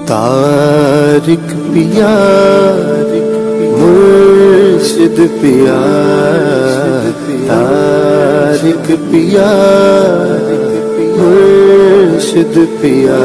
तारिक पिया मुर्शिद पिया, तारिक पिया मुर्शिद पिया,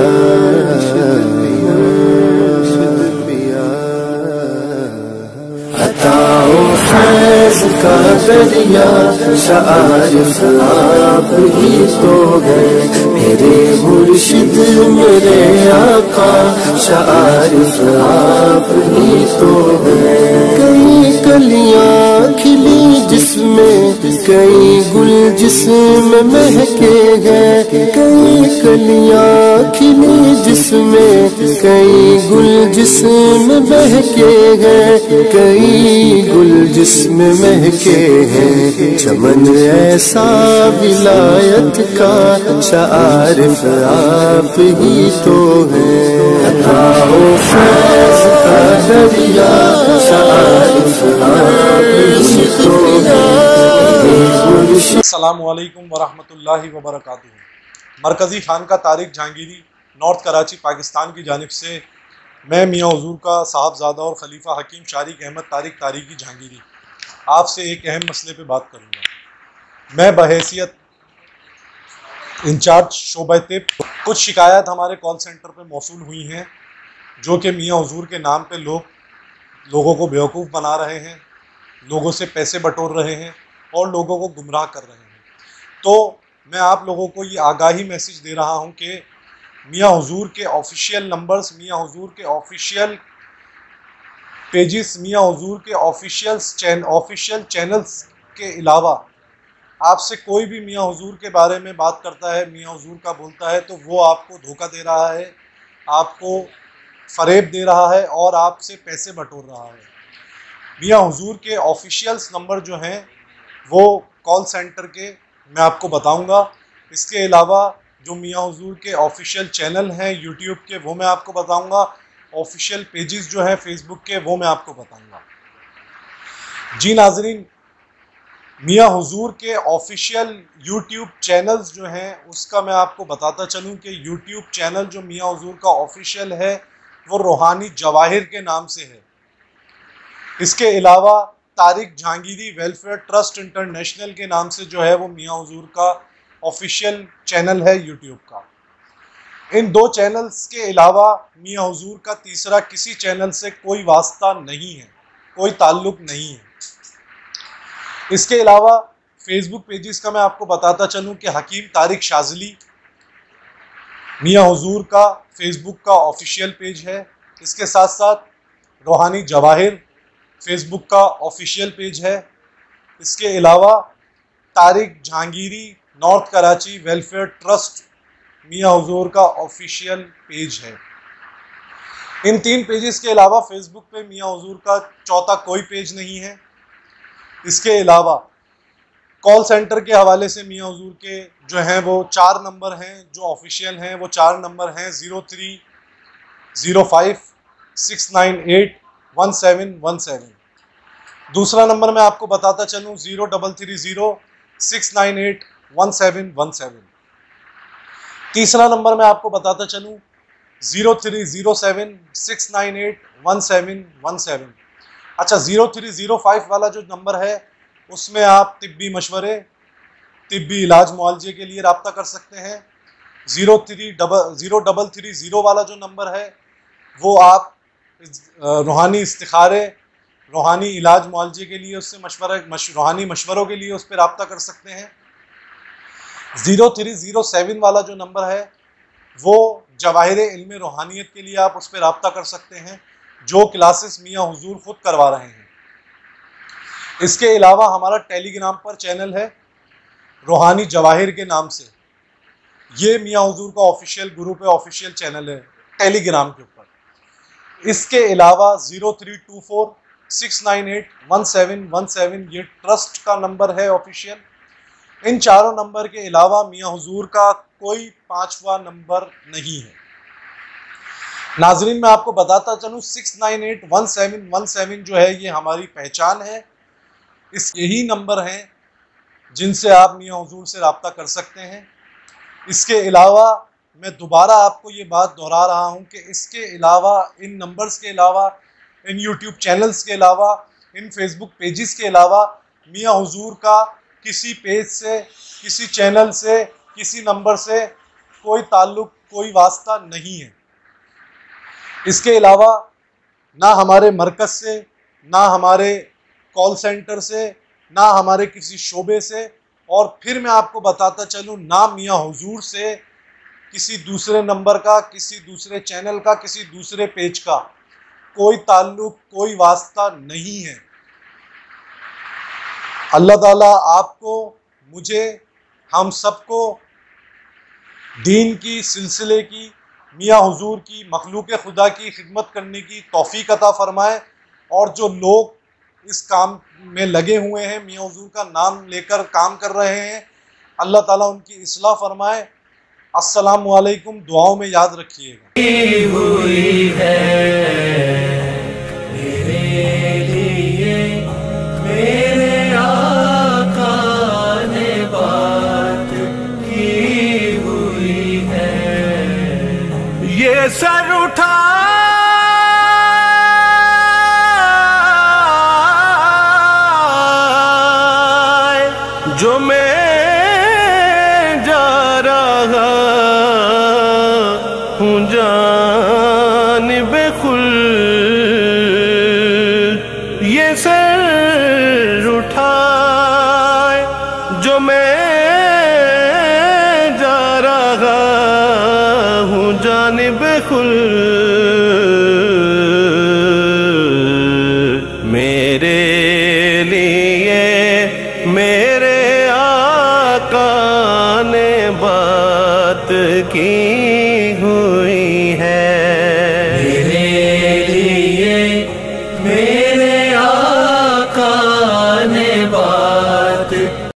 अताओ फैज़ का दरिया शारिफ आप ही तो है, मेरे मुर्शिद मेरे आका शारिफ आप ही तो है। कई कलियां खिली जिसमें कई गुल जिसमें महके हैं, कई कलियां खिली जिसमें कई गुल जिसमें महके हैं, कई गुल जिसमें महके हैं। चमन ऐसा विलायत का शारिफ आप ही तो है, अताओ फैज़ का दरिया शारिफ आप ही तो है। अस्सलामु अलैकुम वरहमतुल्लाहि वबरकातुहू। मरकज़ी खानका तारिक जहांगीरी, नॉर्थ कराची, पाकिस्तान की जानिब से मैं मियाँ हुजूर का साहबजादा और खलीफा हकीम शारिक अहमद तारिक तारिकी जहांगीरी आपसे एक अहम मसले पे बात करूँगा। मैं बहैसियत इंचार्ज शोबा तिब, कुछ शिकायत हमारे कॉल सेंटर पे मौसूल हुई हैं जो कि मियाँ हुजूर के नाम पे लोगों को बेवकूफ़ बना रहे हैं, लोगों से पैसे बटोर रहे हैं और लोगों को गुमराह कर रहे हैं। तो मैं आप लोगों को ये आगाही मैसेज दे रहा हूँ कि मियाँ हुजूर के ऑफिशियल नंबर्स, मियाँ हुजूर के ऑफिशियल पेजेस, मियाँ हुजूर के ऑफिशियल चैनल्स के अलावा आपसे कोई भी मियाँ हुजूर के बारे में बात करता है, मियाँ हुजूर का बोलता है, तो वो आपको धोखा दे रहा है, आपको फ़रेब दे रहा है और आपसे पैसे बटोर रहा है। मियाँ हुजूर के ऑफिशियल्स नंबर जो हैं वो कॉल सेंटर के मैं आपको बताऊंगा। इसके अलावा जो मियाँ हुजूर के ऑफिशियल चैनल हैं यूट्यूब के वो मैं आपको बताऊंगा, ऑफिशियल पेजेस जो हैं फेसबुक के वो मैं आपको बताऊंगा। जी नाज़रीन, मियाँ हुजूर के ऑफिशियल यूट्यूब चैनल्स जो हैं उसका मैं आपको बताता चलूं कि यूट्यूब चैनल जो मियाँ हुजूर का ऑफिशियल है वो रूहानी जवाहिर के नाम से है। इसके अलावा Tariq Jahangiri welfare trust international के नाम से जो है वो मियाँ हुजूर का ऑफिशियल चैनल है यूट्यूब का। इन दो चैनल्स के अलावा मियाँ हुजूर का तीसरा किसी चैनल से कोई वास्ता नहीं है, कोई ताल्लुक़ नहीं है। इसके अलावा फेसबुक पेजेस का मैं आपको बताता चलूं कि हकीम तारिक शाज़ली मियाँ हुजूर का फेसबुक का ऑफिशियल पेज है। इसके साथ साथ रूहानी जवाहिर फेसबुक का ऑफिशियल पेज है। इसके अलावा Tariq Jahangiri north Karachi welfare trust मियाँ हुजूर का ऑफिशियल पेज है। इन तीन पेजेस के अलावा फेसबुक पे मियाँ हुजूर का चौथा कोई पेज नहीं है। इसके अलावा कॉल सेंटर के हवाले से मियाँ हुजूर के जो हैं वो 4 नंबर हैं जो ऑफिशियल हैं, वो 4 नंबर हैं 0305-698-1717। दूसरा नंबर मैं आपको बताता चलूँ 0330-698-1717। तीसरा नंबर मैं आपको बताता चलूँ 0307-698-1717। अच्छा, 0305 वाला जो नंबर है उसमें आप तिब्बी मशवरे, तिब्बी इलाज मुआलजे के लिए रब्ता कर सकते हैं। 0330 वाला जो नंबर है वो आप रूहानी इस्तिखारे, रूहानी इलाज मुआलजे के लिए उससे रूहानी मशवरों के लिए उस पर रब्ता कर सकते हैं। 0307 वाला जो नंबर है वो जवाहिर इल्म रूहानियत के लिए आप उस पर रब्ता कर सकते हैं, जो क्लासेस मियाँ हुजूर खुद करवा रहे हैं। इसके अलावा हमारा टेलीग्राम पर चैनल है रूहानी जवाहिर के नाम से। ये मियाँ हुजूर का ऑफिशियल ग्रुप है, ऑफिशियल चैनल है टेलीग्राम के ऊपर। इसके अलावा 0324-698-1717 ये ट्रस्ट का नंबर है ऑफिशियल। इन चारों नंबर के अलावा मियाँ हुजूर का कोई 5वां नंबर नहीं है। नाजरीन, मैं आपको बताता चलूँ 698-1717 जो है ये हमारी पहचान है। यही नंबर हैं जिनसे आप मियाँ हुजूर से रब्ता कर सकते हैं। इसके अलावा میں دوبارہ آپ کو یہ بات دہرا رہا ہوں کہ اس کے علاوہ، ان نمبرز کے علاوہ، ان یوٹیوب چینلز کے علاوہ، ان فیس بک پیجز کے علاوہ میاں حضور کا کسی پیج سے، کسی چینل سے، کسی نمبر سے کوئی تعلق، کوئی واسطہ نہیں ہے۔ اس کے علاوہ نہ ہمارے مرکز سے، نہ ہمارے کال سینٹر سے، نہ ہمارے کسی شعبے سے، اور پھر میں آپ کو بتاتا چلوں نہ میاں حضور سے کسی دوسرے نمبر کا، کسی دوسرے چینل کا، کسی دوسرے پیج کا کوئی تعلق، کوئی واسطہ نہیں ہے۔ اللہ تعالیٰ آپ کو، مجھے، ہم سب کو دین کی، سلسلے کی، میاں حضور کی، مخلوق خدا کی خدمت کرنے کی توفیق عطا فرمائے، اور جو لوگ اس کام میں لگے ہوئے ہیں، میاں حضور کا نام لے کر کام کر رہے ہیں، اللہ تعالیٰ ان کی اصلاح فرمائے۔ السلام علیکم، دعاؤں میں یاد رکھیے گا۔ ہوئی ہے میرے لیے میرے آقا نے بات کی ہوئی ہے، یہ سر اٹھا جو میں جا رہا ہوں جانب خلد، یہ سر اٹھائے جو میں جا رہا ہوں جانب خلد، میرے لیے میرے آقا نے بات کی ہوئی ہے، میرے لیے میرے